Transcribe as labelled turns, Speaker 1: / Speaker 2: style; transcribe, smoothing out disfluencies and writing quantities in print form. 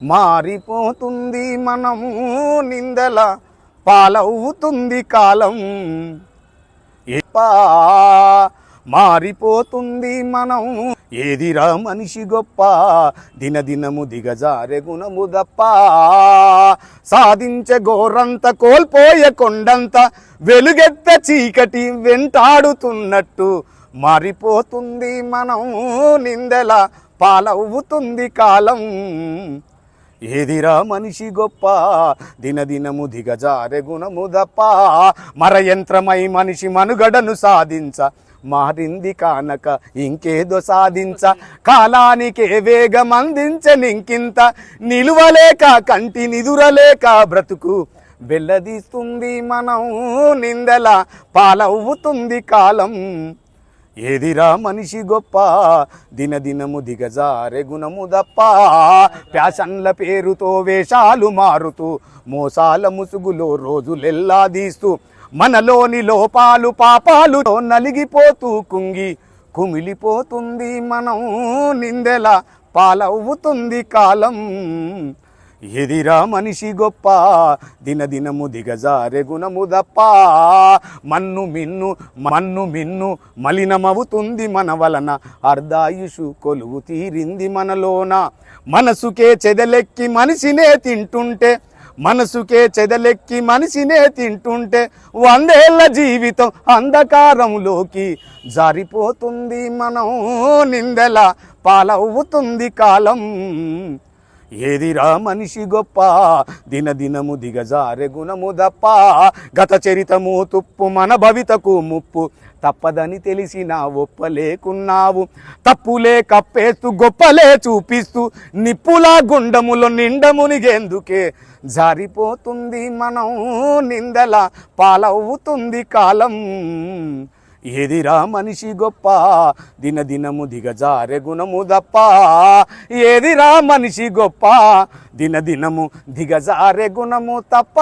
Speaker 1: మారిపోతుంది మనము నిందల పాలవుతుంది కాలం ఎప్పా మారిపోతుంది మనం ఏదిరా మనిషి గొప్ప దినదినము దిగజారె గుణము దప్ప సాధించే గోరంత కోల్పోయే కొండంత వెలుగెత్త చీకటి వెంటాడుతున్నట్టు మారిపోతుంది మనం నిందల పాలవుతుంది కాలం ఏదిరా మనిషి గొప్ప దినదినము దిగజారె గుణము దప్ప మరయంత్రమై మనిషి మనుగడను సాధించ మారింది కానక ఇంకేదో సాధించ కాలానికే వేగం అందించనింకింత నిలువలేక కంటి నిదురలేక బ్రతుకు వెల్లదీస్తుంది మనం నిందల పాలవుతుంది కాలం ఏదిరా మనిషి గొప్ప దినదినము దిగజారె గుణము దప్ప ప్యాషన్ల పేరుతో వేషాలు మారుతూ మోసాల ముసుగులో రోజులెల్లాదీస్తూ మనలోని లోపాలు పాపాలు నలిగిపోతూ కుంగి కుమిలిపోతుంది మనం నిందెల పాలవుతుంది కాలం ఎదిరా మనిషి గొప్ప దినదినము దిగజారె గుణము దప్ప మన్ను మిన్ను మలినమవుతుంది మన వలన అర్ధాయుషు కొలువు తీరింది మనలోన మనసుకే చెదలెక్కి మనిషినే తింటుంటే వందేళ్ల జీవితం అంధకారంలోకి జారిపోతుంది మనం నిందెల పాలవుతుంది కాలం ఏదిరా మనిషి గొప్ప దినదినము దిగజారె గుణము దప్ప గత చరితము తుప్పు మన భవితకు ముప్పు తప్పదని తెలిసిన ఒప్పలేకున్నావు తప్పులే కప్పేస్తూ గొప్పలే చూపిస్తూ నిప్పులా గుండములో నిండమునిగేందుకే జారిపోతుంది మనం నిందల పాలవుతుంది కాలం ఏదిరా మనిషి గొప్ప దినదినము దిగజారె గుణము దప్ప ఏదిరా మనిషి గొప్ప దినదినము దిగజారె గుణము తప్ప